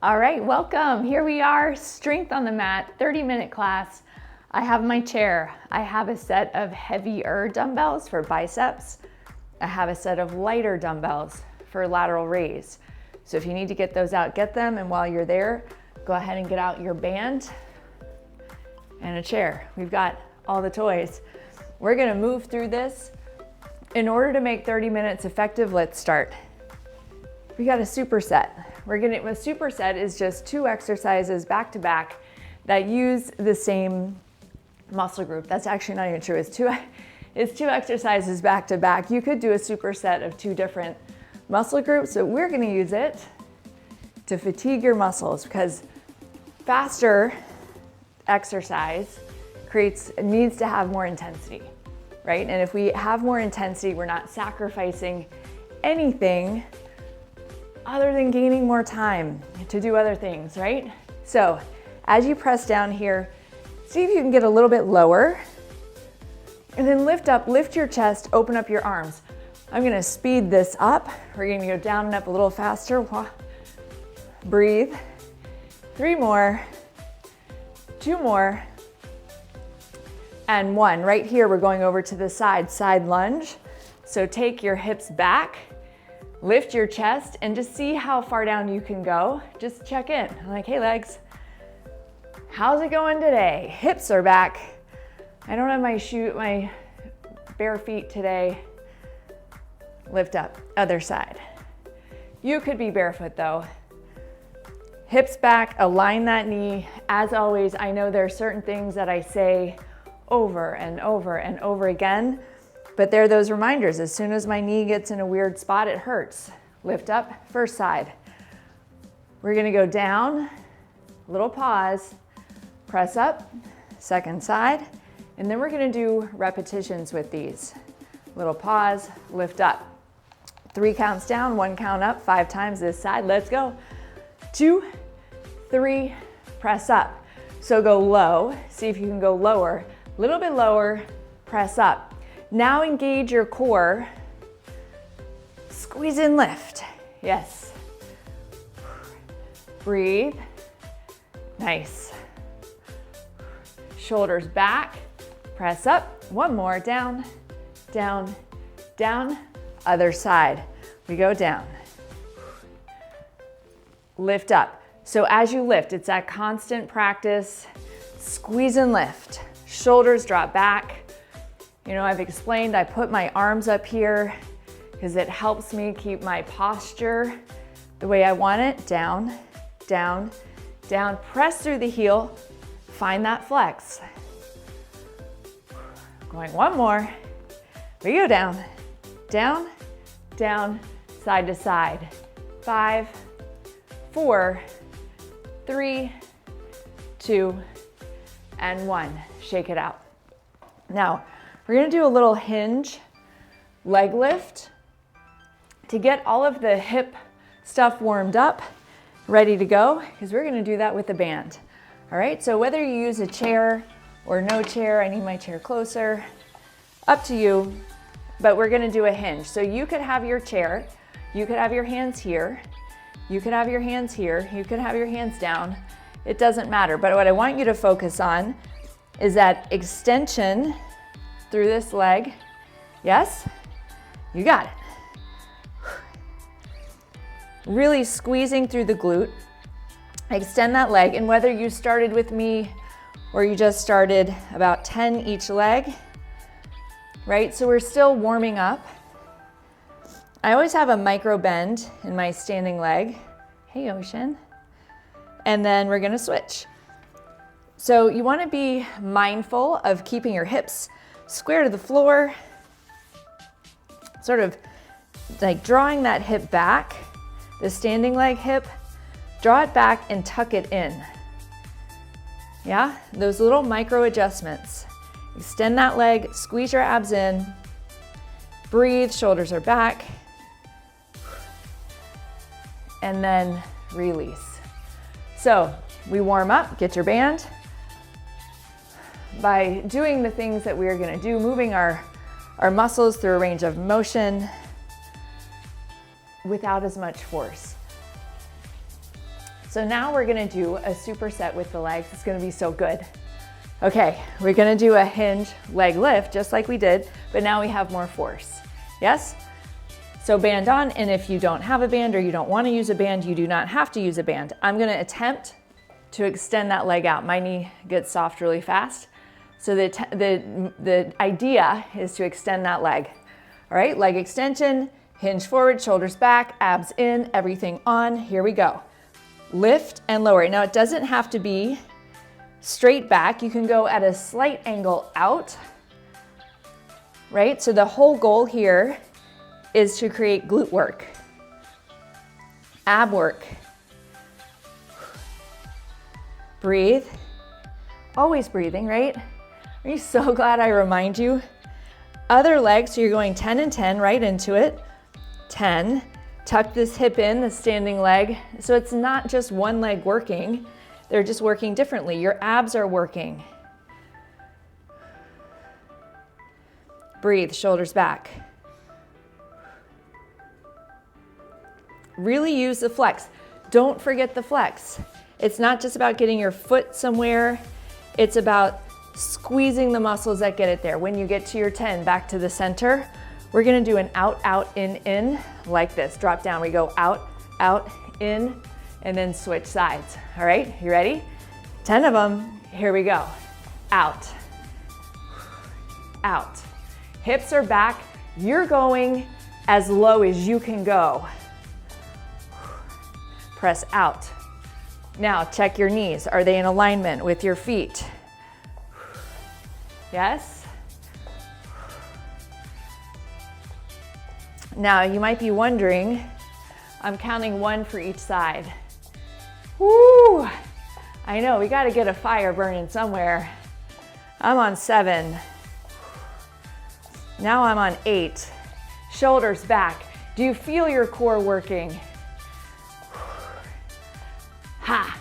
All right, welcome. Here we are, strength on the mat, 30-minute class. I have my chair. I have a set of heavier dumbbells for biceps. I have a set of lighter dumbbells for lateral raise. So if you need to get those out, get them. And while you're there, go ahead and get out your band and a chair. We've got all the toys. We're gonna move through this. In order to make 30 minutes effective, let's start. We got a superset. A superset is just 2 exercises back to back that use the same muscle group. That's actually not even true. It's two exercises back to back. You could do a superset of 2 different muscle groups, but we're gonna use it to fatigue your muscles because faster exercise needs to have more intensity, right? And if we have more intensity, we're not sacrificing anything other than gaining more time to do other things, right? So as you press down here, see if you can get a little bit lower and then lift up, lift your chest, open up your arms. I'm gonna speed this up. We're gonna go down and up a little faster. Breathe. 3 more, 2 more, and 1. Right here, we're going over to the side lunge. So take your hips back, lift your chest, and just see how far down you can go. Just check in. I'm like, hey legs, how's it going today? Hips are back. I don't have my bare feet today. Lift up, other side. You could be barefoot though. Hips back, align that knee. As always, I know there are certain things that I say over and over and over again, but there are those reminders. As soon as my knee gets in a weird spot, it hurts. Lift up, first side. We're gonna go down, little pause, press up, second side, and then we're gonna do repetitions with these. Little pause, lift up. 3 counts down, 1 count up, 5 times this side. Let's go. 2, 3, press up. So go low, see if you can go lower, a little bit lower, press up. Now engage your core, squeeze and lift. Yes. Breathe. Nice. Shoulders back, press up. 1 more, down, down, down. Other side. We go down. Lift up. So as you lift, it's that constant practice. Squeeze and lift. Shoulders drop back. You know, I've explained I put my arms up here because it helps me keep my posture the way I want it. Down, down, down. Press through the heel. Find that flex. Going 1 more. We go down, down, down, side to side. 5, 4, 3, 2, and 1. Shake it out. Now, we're gonna do a little hinge leg lift to get all of the hip stuff warmed up, ready to go, because we're gonna do that with the band. All right, so whether you use a chair or no chair, I need my chair closer, up to you, but we're gonna do a hinge. So you could have your chair, you could have your hands here, you could have your hands here, you could have your hands down, it doesn't matter. But what I want you to focus on is that extension through this leg. Yes, you got it. Really squeezing through the glute. Extend that leg, and whether you started with me or you just started about 10 each leg, right? So we're still warming up. I always have a micro bend in my standing leg. Hey, Ocean. And then we're gonna switch. So you wanna be mindful of keeping your hips square to the floor, sort of like drawing that hip back, the standing leg hip, draw it back and tuck it in. Yeah, those little micro adjustments. Extend that leg, squeeze your abs in, breathe, shoulders are back, and then release. So we warm up, get your band. By doing the things that we are gonna do, moving our muscles through a range of motion without as much force. So now we're gonna do a superset with the legs. It's gonna be so good. Okay, we're gonna do a hinge leg lift just like we did, but now we have more force. Yes? So band on, and if you don't have a band or you don't wanna use a band, you do not have to use a band. I'm gonna attempt to extend that leg out. My knee gets soft really fast. So the idea is to extend that leg. All right, leg extension, hinge forward, shoulders back, abs in, everything on. Here we go. Lift and lower. Now it doesn't have to be straight back. You can go at a slight angle out, right? So the whole goal here is to create glute work, ab work. Breathe. Always breathing, right? Are you so glad I remind you? Other leg, so you're going 10 and 10 right into it. 10. Tuck this hip in, the standing leg. So it's not just one leg working, they're just working differently. Your abs are working. Breathe, shoulders back. Really use the flex. Don't forget the flex. It's not just about getting your foot somewhere, it's about squeezing the muscles that get it there. When you get to your 10, back to the center, we're gonna do an out, out, in, like this. Drop down, we go out, out, in, and then switch sides. All right, you ready? 10 of them, here we go. Out, out. Hips are back, you're going as low as you can go. Press out. Now check your knees. Are they in alignment with your feet? Yes? Now you might be wondering, I'm counting 1 for each side. Woo! I know, we gotta get a fire burning somewhere. I'm on 7. Now I'm on 8. Shoulders back. Do you feel your core working? Ha!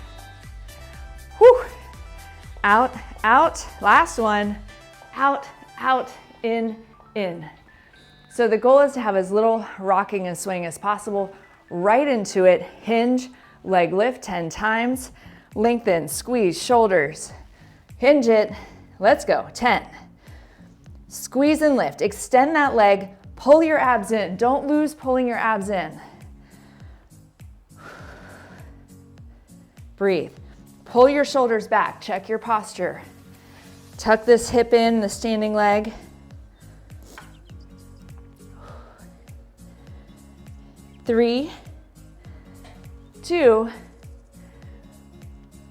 Whew! Out, out. Last one. Out, out, in. So the goal is to have as little rocking and swing as possible. Right into it. Hinge, leg lift 10 times. Lengthen, squeeze, shoulders. Hinge it. Let's go. 10. Squeeze and lift. Extend that leg. Pull your abs in. Don't lose pulling your abs in. Breathe. Pull your shoulders back. Check your posture. Tuck this hip in, the standing leg. Three, 2,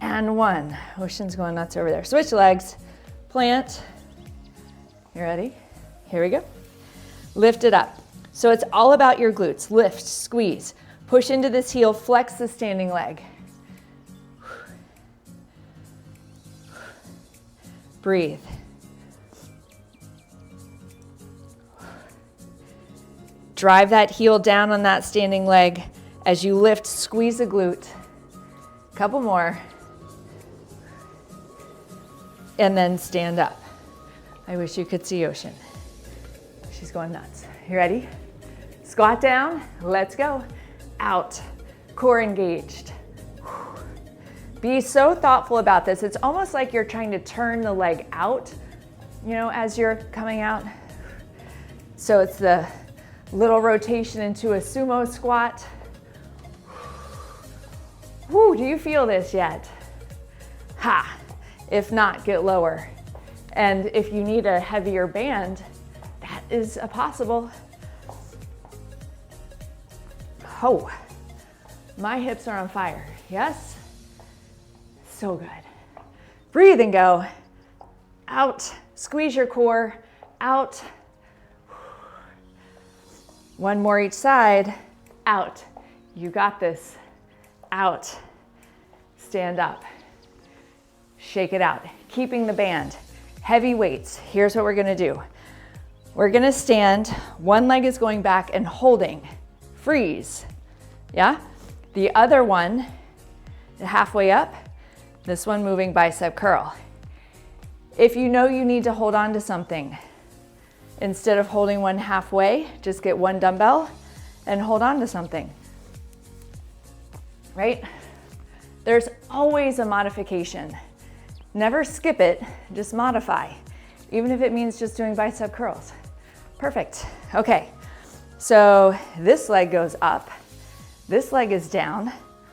and 1. Ocean's going nuts over there. Switch legs. Plant. You ready? Here we go. Lift it up. So it's all about your glutes. Lift, squeeze. Push into this heel, flex the standing leg. Breathe. Drive that heel down on that standing leg. As you lift, squeeze the glute. Couple more. And then stand up. I wish you could see Ocean. She's going nuts. You ready? Squat down. Let's go. Out. Core engaged. Be so thoughtful about this. It's almost like you're trying to turn the leg out, you know, as you're coming out. So it's the little rotation into a sumo squat. Woo, do you feel this yet? Ha! If not, get lower. And if you need a heavier band, that is a possible. Oh, my hips are on fire. Yes? So good. Breathe and go. Out. Squeeze your core. Out. One more each side. Out. You got this. Out. Stand up. Shake it out. Keeping the band. Heavy weights. Here's what we're gonna do. We're gonna stand. One leg is going back and holding. Freeze. Yeah? The other one, halfway up. This one moving bicep curl. If you know you need to hold on to something, instead of holding one halfway, just get one dumbbell and hold on to something. Right? There's always a modification. Never skip it, just modify, even if it means just doing bicep curls. Perfect. Okay, so this leg goes up, this leg is down.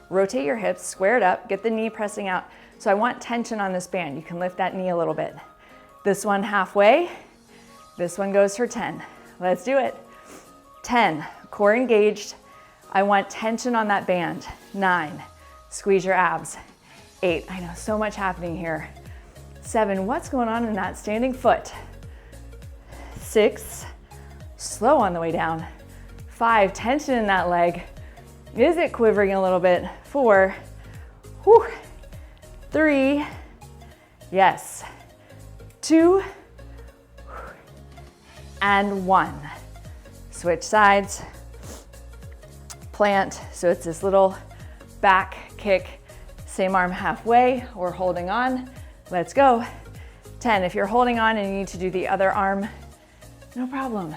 Rotate your hips, square it up, get the knee pressing out. So I want tension on this band. You can lift that knee a little bit. This one halfway, this one goes for 10. Let's do it. 10, core engaged. I want tension on that band. 9, squeeze your abs. 8, I know so much happening here. 7, what's going on in that standing foot? 6, slow on the way down. 5, tension in that leg. Is it quivering a little bit? 4, whew. 3, yes. 2, and 1. Switch sides, plant. So it's this little back kick, same arm halfway or holding on. Let's go. 10, if you're holding on and you need to do the other arm, no problem.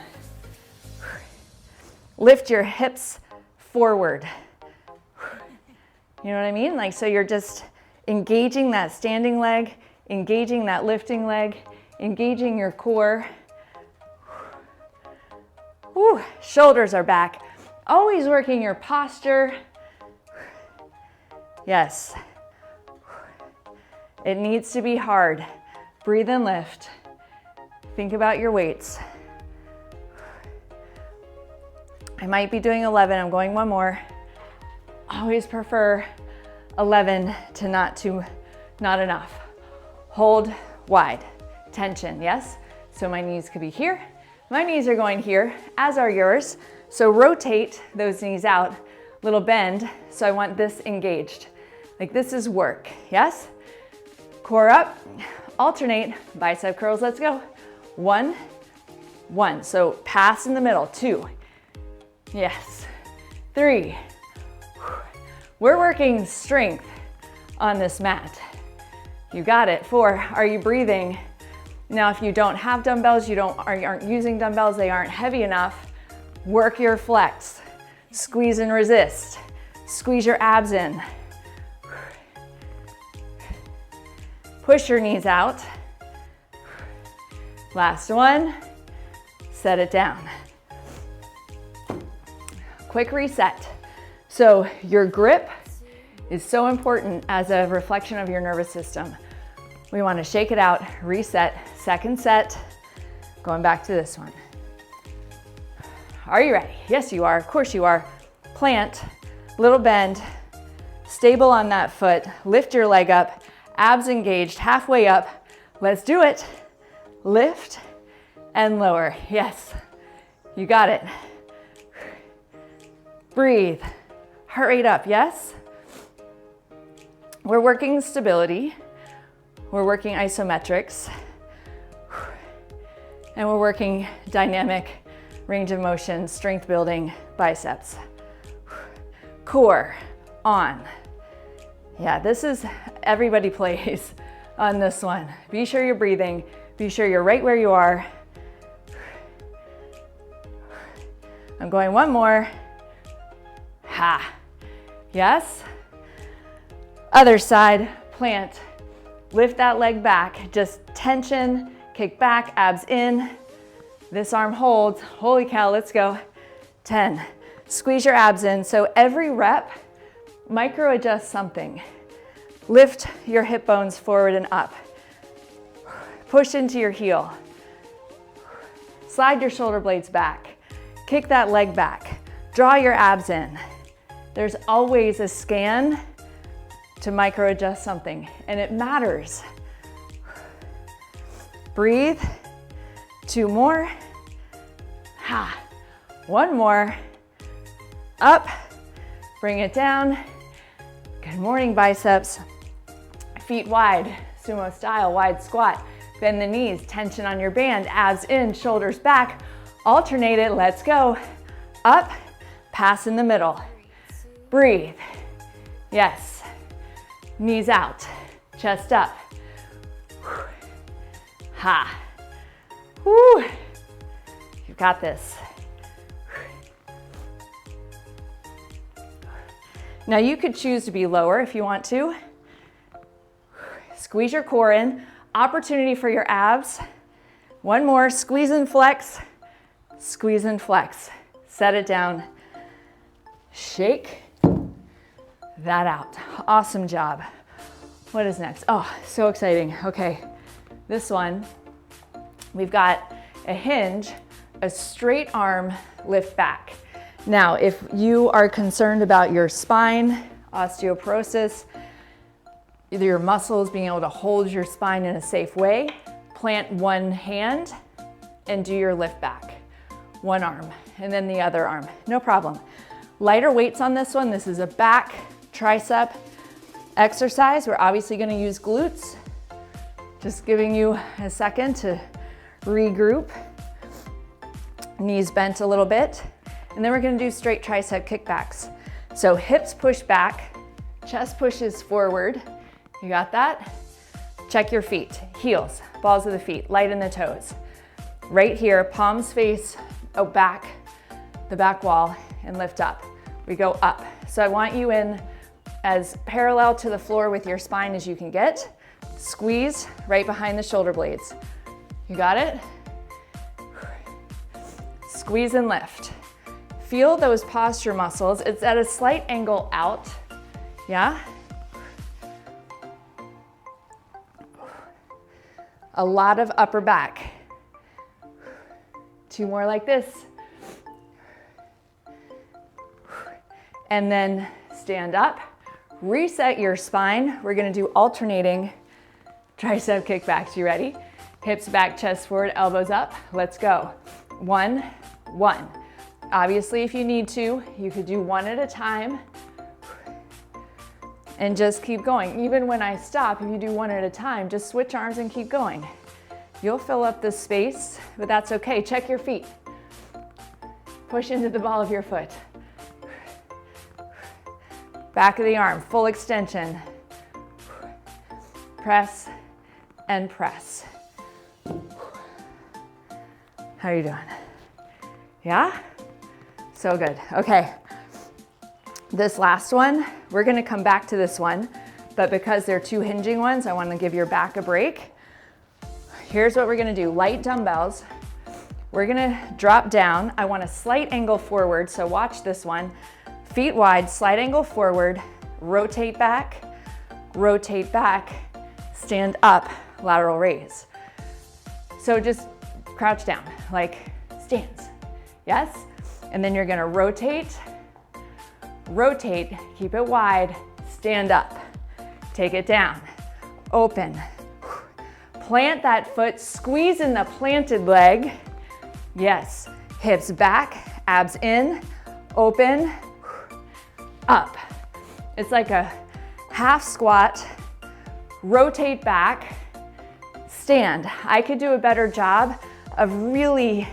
Lift your hips forward. You know what I mean? Like, so you're just engaging that standing leg, engaging that lifting leg, engaging your core. Whew. Shoulders are back. Always working your posture. Yes. It needs to be hard. Breathe and lift. Think about your weights. I might be doing 11, I'm going one more. Always prefer 11 to not enough. Hold wide, tension, yes? So my knees could be here. My knees are going here, as are yours. So rotate those knees out, little bend. So I want this engaged. Like this is work, yes? Core up, alternate, bicep curls, let's go. 1, 1, so pass in the middle, 2, yes, 3. We're working strength on this mat. You got it. 4, are you breathing? Now, if you don't have dumbbells, you aren't using dumbbells, they aren't heavy enough, work your flex. Squeeze and resist. Squeeze your abs in. Push your knees out. Last one, set it down. Quick reset. So your grip is so important as a reflection of your nervous system. We want to shake it out, reset, second set, going back to this one. Are you ready? Yes, you are. Of course you are. Plant, little bend, stable on that foot, lift your leg up, abs engaged, halfway up. Let's do it. Lift and lower. Yes, you got it. Breathe. Heart rate up, yes? We're working stability. We're working isometrics. And we're working dynamic range of motion, strength building, biceps. Core on. Yeah, this is, everybody plays on this one. Be sure you're breathing. Be sure you're right where you are. I'm going one more. Ha. Yes. Other side, plant. Lift that leg back. Just tension, kick back, abs in. This arm holds. Holy cow, let's go. 10. Squeeze your abs in. So every rep, micro adjust something. Lift your hip bones forward and up. Push into your heel. Slide your shoulder blades back. Kick that leg back. Draw your abs in. There's always a scan to micro adjust something, and it matters. Breathe. 2 more. Ha. 1 more. Up. Bring it down. Good morning, biceps. Feet wide, sumo style, wide squat. Bend the knees, tension on your band, abs in, shoulders back. Alternate it, let's go. Up, pass in the middle. Breathe. Yes. Knees out, chest up. Ha. Woo. You've got this. Now you could choose to be lower if you want to. Squeeze your core in. Opportunity for your abs. One more, squeeze and flex. Squeeze and flex. Set it down. Shake that out. Awesome job. What is next? Oh, so exciting. Okay, this one, we've got a hinge, a straight arm lift back. Now, if you are concerned about your spine, osteoporosis, either your muscles being able to hold your spine in a safe way, plant one hand and do your lift back. One arm and then the other arm, no problem. Lighter weights on this one. This is a back tricep exercise. We're obviously going to use glutes. Just giving you a second to regroup. Knees bent a little bit. And then we're going to do straight tricep kickbacks. So hips push back, chest pushes forward. You got that? Check your feet. Heels, balls of the feet, light in the toes. Right here, palms face back, the back wall, and lift up. We go up. So I want you in as parallel to the floor with your spine as you can get. Squeeze right behind the shoulder blades. You got it? Squeeze and lift. Feel those posture muscles. It's at a slight angle out. Yeah? A lot of upper back. Two more like this. And then stand up. Reset your spine. We're gonna do alternating tricep kickbacks. You ready? Hips back, chest forward, elbows up. Let's go. 1, 1. Obviously, if you need to, you could do one at a time and just keep going. Even when I stop, if you do one at a time, just switch arms and keep going. You'll fill up the space, but that's okay. Check your feet. Push into the ball of your foot. Back of the arm, full extension. Press and press. How are you doing? Yeah? So good. Okay. This last one, we're gonna come back to this one, but because they're two hinging ones, I wanna give your back a break. Here's what we're gonna do. Light dumbbells. We're gonna drop down. I want a slight angle forward, so watch this one. Feet wide, slight angle forward, rotate back, stand up, lateral raise. So just crouch down, like stands, yes? And then you're gonna rotate, keep it wide, stand up, take it down, open. Plant that foot, squeeze in the planted leg. Yes, hips back, abs in, open, up. It's like a half squat, rotate back, stand. I could do a better job of really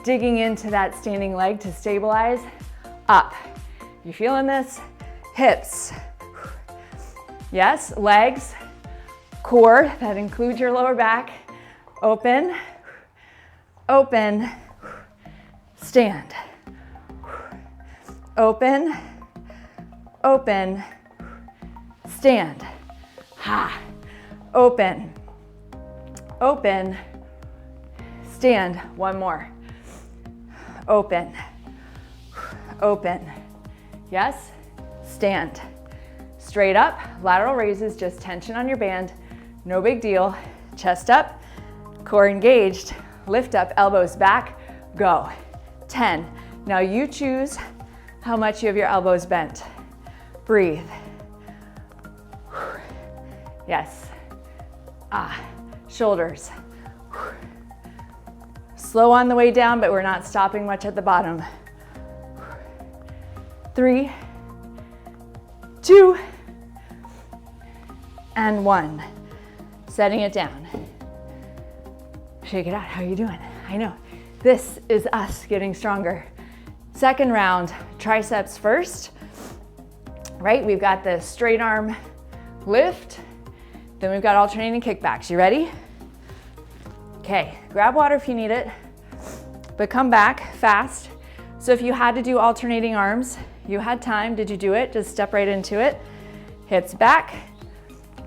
digging into that standing leg to stabilize. Up. You feeling this? Hips. Yes, legs, core, that includes your lower back. Open, open, stand. Open, open, stand. Ha. Open, open, stand. One more. Open, open. Yes, stand. Straight up, lateral raises, just tension on your band. No big deal. Chest up, core engaged. Lift up, elbows back, go. 10. Now you choose how much you have your elbows bent. Breathe. Yes. Shoulders. Slow on the way down, but we're not stopping much at the bottom. 3, 2, and 1. Setting it down. Shake it out. How are you doing? I know. This is us getting stronger. Second round, triceps first. Right? We've got the straight arm lift. Then we've got alternating kickbacks. You ready? Okay, grab water if you need it, but come back fast. So if you had to do alternating arms, You had time. Did you do it? Just step right into it. Hips back,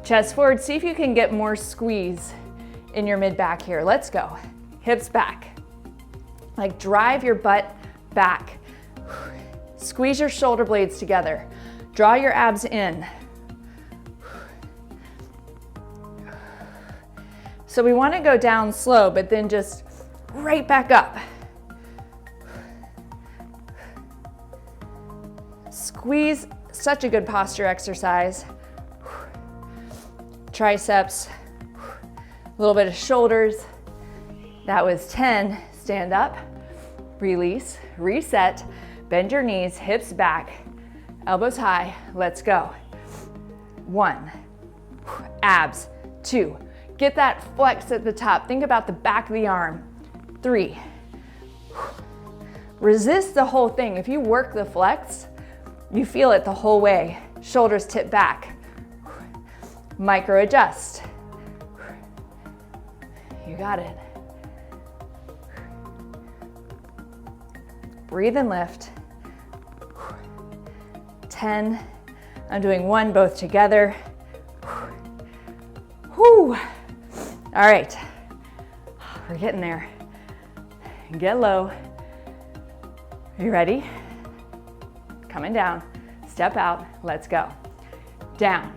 chest forward. See if you can get more squeeze in your mid back here. Let's go. Hips back. Like drive your butt back. Squeeze your shoulder blades together. Draw your abs in. So we want to go down slow, but then just right back up. Squeeze, such a good posture exercise. Triceps, a little bit of shoulders. That was 10. Stand up, release, reset, bend your knees, hips back, elbows high. Let's go. 1, abs, 2. Get that flex at the top. Think about the back of the arm. 3. Resist the whole thing. If you work the flex, you feel it the whole way. Shoulders tip back. Micro adjust. You got it. Breathe and lift. 10. I'm doing 1, both together. Whew. All right, we're getting there. Get low. Are you ready? Coming down, step out, let's go. Down,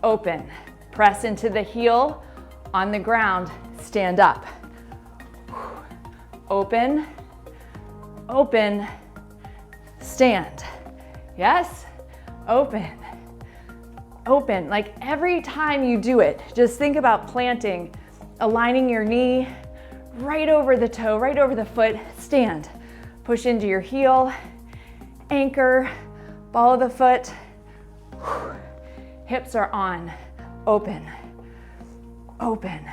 open, press into the heel on the ground, stand up. Open, open, stand. Yes, open. Open. Like every time you do it, just think about planting, aligning your knee right over the toe, right over the foot, stand. Push into your heel, anchor, ball of the foot. Hips are on, open, open.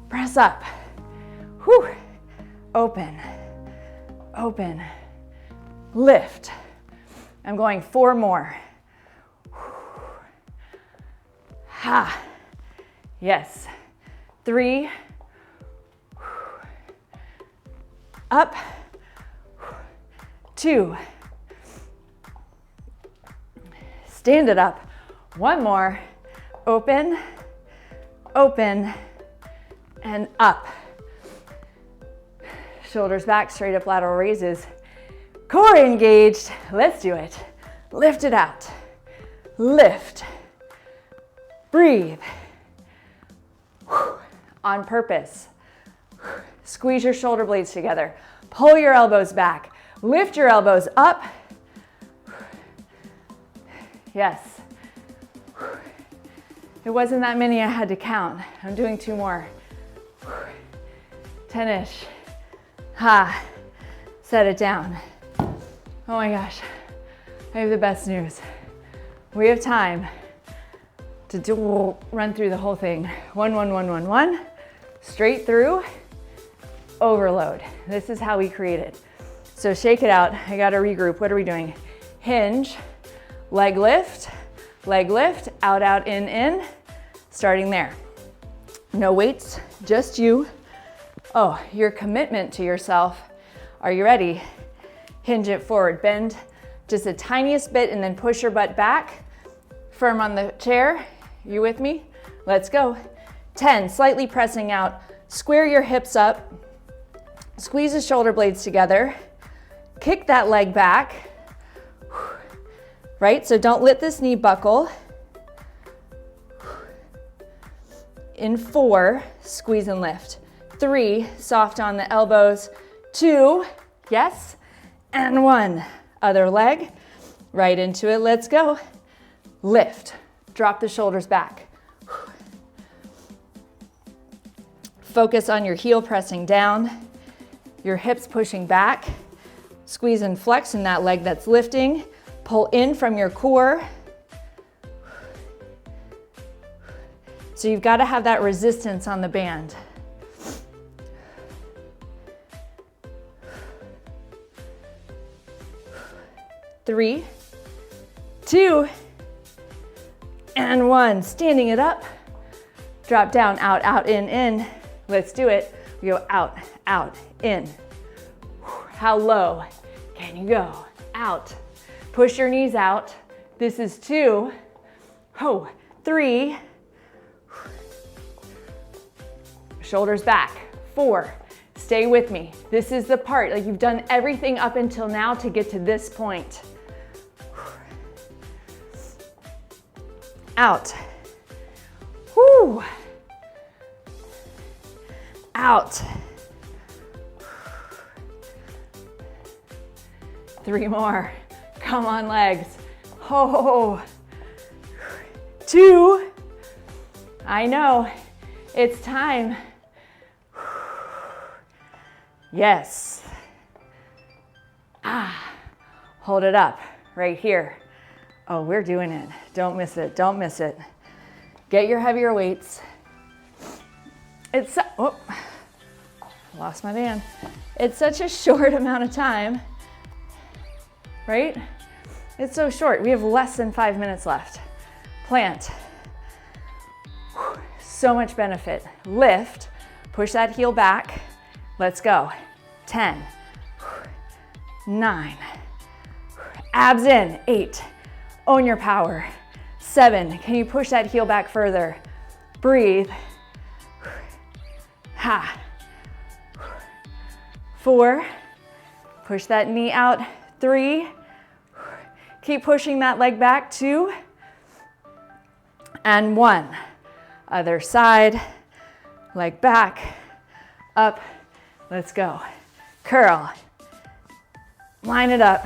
Press up, whew. Open, open, lift. I'm going 4 more. Ha, yes. 3, up, 2, stand it up, 1 more, open, open, and up. Shoulders back, straight up lateral raises. Core engaged, let's do it. Lift it out, lift. Breathe. On purpose. Squeeze your shoulder blades together. Pull your elbows back. Lift your elbows up. Yes. It wasn't that many I had to count. I'm doing 2 more. 10-ish. Ha. Set it down. Oh my gosh. I have the best news. We have time to run through the whole thing. 1, 1, 1, 1, 1. Straight through. Overload. This is how we create it. So shake it out. I gotta regroup. What are we doing? Hinge, leg lift, out, out, in. Starting there. No weights, just you. Oh, your commitment to yourself. Are you ready? Hinge it forward, bend just the tiniest bit and then push your butt back. Firm on the chair. You with me? Let's go. 10, slightly pressing out. Square your hips up. Squeeze the shoulder blades together. Kick that leg back. Right, so don't let this knee buckle. In 4, squeeze and lift. 3, soft on the elbows. 2, yes, and 1. Other leg, right into it, let's go. Lift, drop the shoulders back. Focus on your heel pressing down, your hips pushing back. Squeeze and flex in that leg that's lifting. Pull in from your core. So you've got to have that resistance on the band. Three, 2, and 1. Standing it up. Drop down, out, out, in. Let's do it. We go out, out, in. How low can you go? Out, Push your knees out. This is 2. 3. Shoulders back. 4. Stay with me. This is the part, like you've done everything up until now to get to this point. Out. Whoo. Out. 3 more. Come on, legs. 2. I know. It's time. Yes. Hold it up right here. Oh, we're doing it. Don't miss it. Don't miss it. Get your heavier weights. Lost my band. It's such a short amount of time, right? It's so short. We have less than 5 minutes left. Plant. So much benefit. Lift. Push that heel back. Let's go. 10. 9. Abs in. 8. Own your power. 7. Can you push that heel back further? Breathe. 4. Push that knee out. 3. Keep pushing that leg back. 2. And 1. Other side. Leg back. Up. Let's go. Curl. Line it up.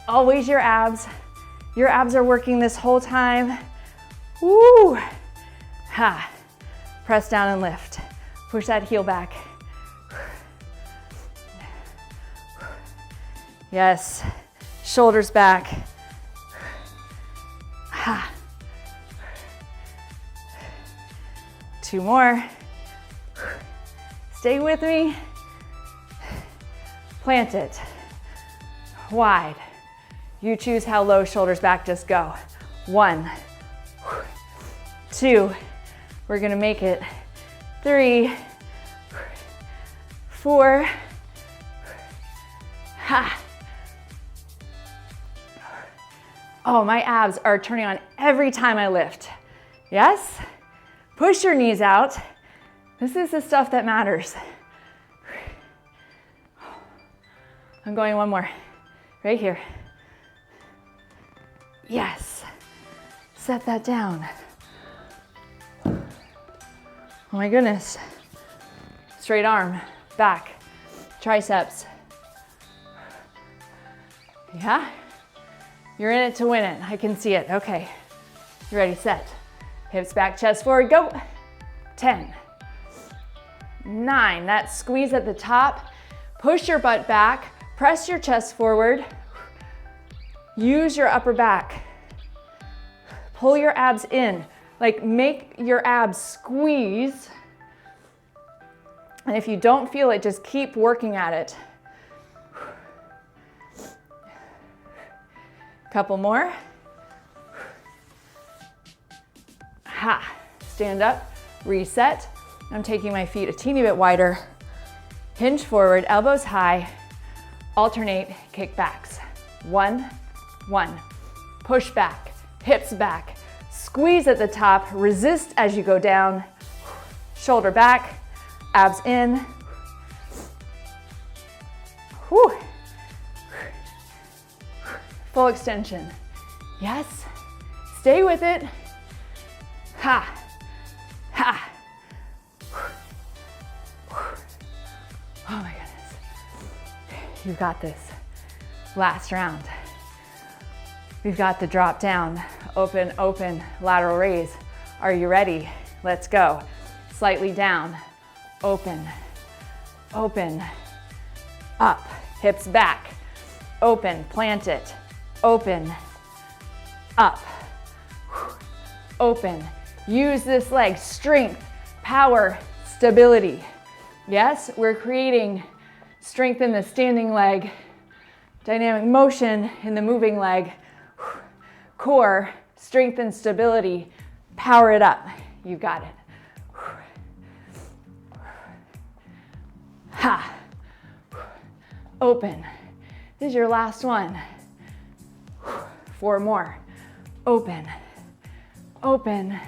Always your abs. Your abs are working this whole time. Woo! Press down and lift. Push that heel back. Yes. Shoulders back. 2 more. Stay with me. Plant it. Wide. You choose how low, shoulders back, just go. 1, 2, we're gonna make it. 3, 4, Oh, my abs are turning on every time I lift. Yes? Push your knees out. This is the stuff that matters. I'm going 1 more. Right here. Yes. Set that down. Oh my goodness. Straight arm, back, triceps. Yeah? You're in it to win it. I can see it. Okay. You ready? Set. Hips back, chest forward, go. 10. 9. That squeeze at the top. Push your butt back. Press your chest forward. Use your upper back. Pull your abs in. Like make your abs squeeze. And if you don't feel it, just keep working at it. Couple more. Stand up, reset. I'm taking my feet a teeny bit wider. Hinge forward, elbows high. Alternate kickbacks. 1, 1. Push back, hips back. Squeeze at the top, resist as you go down. Shoulder back, abs in. Whew. Full extension. Yes. Stay with it. Ha. Ha. Oh my goodness. You've got this. Last round. We've got the drop down, open, open, lateral raise. Are you ready? Let's go. Slightly down, open, open, up, hips back, open, plant it, open, up, open. Use this leg, strength, power, stability. Yes, we're creating strength in the standing leg, dynamic motion in the moving leg, core, strength and stability, power it up. You got it. Ha. Open. This is your last one. 4 more. Open, open.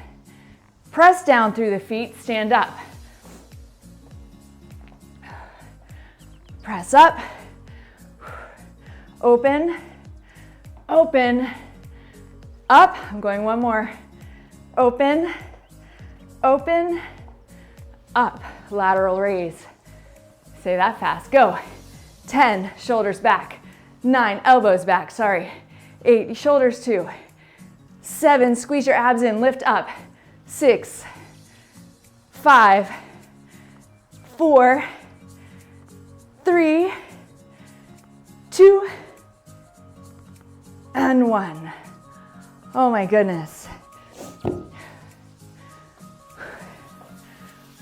Press down through the feet, stand up. Press up, open, open, up. I'm going one more. Open, open, up. Lateral raise. Say that fast. Go. 10, shoulders back. 9, elbows back, sorry. 8, shoulders 2. 7, squeeze your abs in, lift up. 6, 5, 4, 3, 2, and 1. Oh my goodness.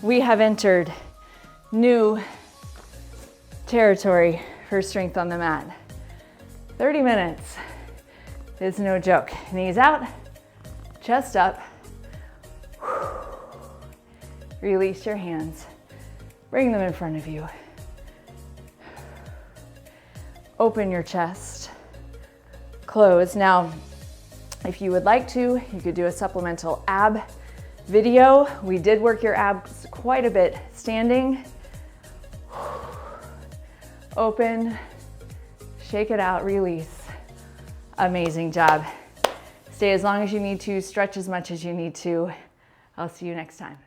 We have entered new territory for strength on the mat. 30 minutes is no joke. Knees out, chest up. Release your hands. Bring them in front of you. Open your chest. Close. Now, if you would like to, you could do a supplemental ab video. We did work your abs quite a bit standing. Open, shake it out, release. Amazing job. Stay as long as you need to, stretch as much as you need to. I'll see you next time.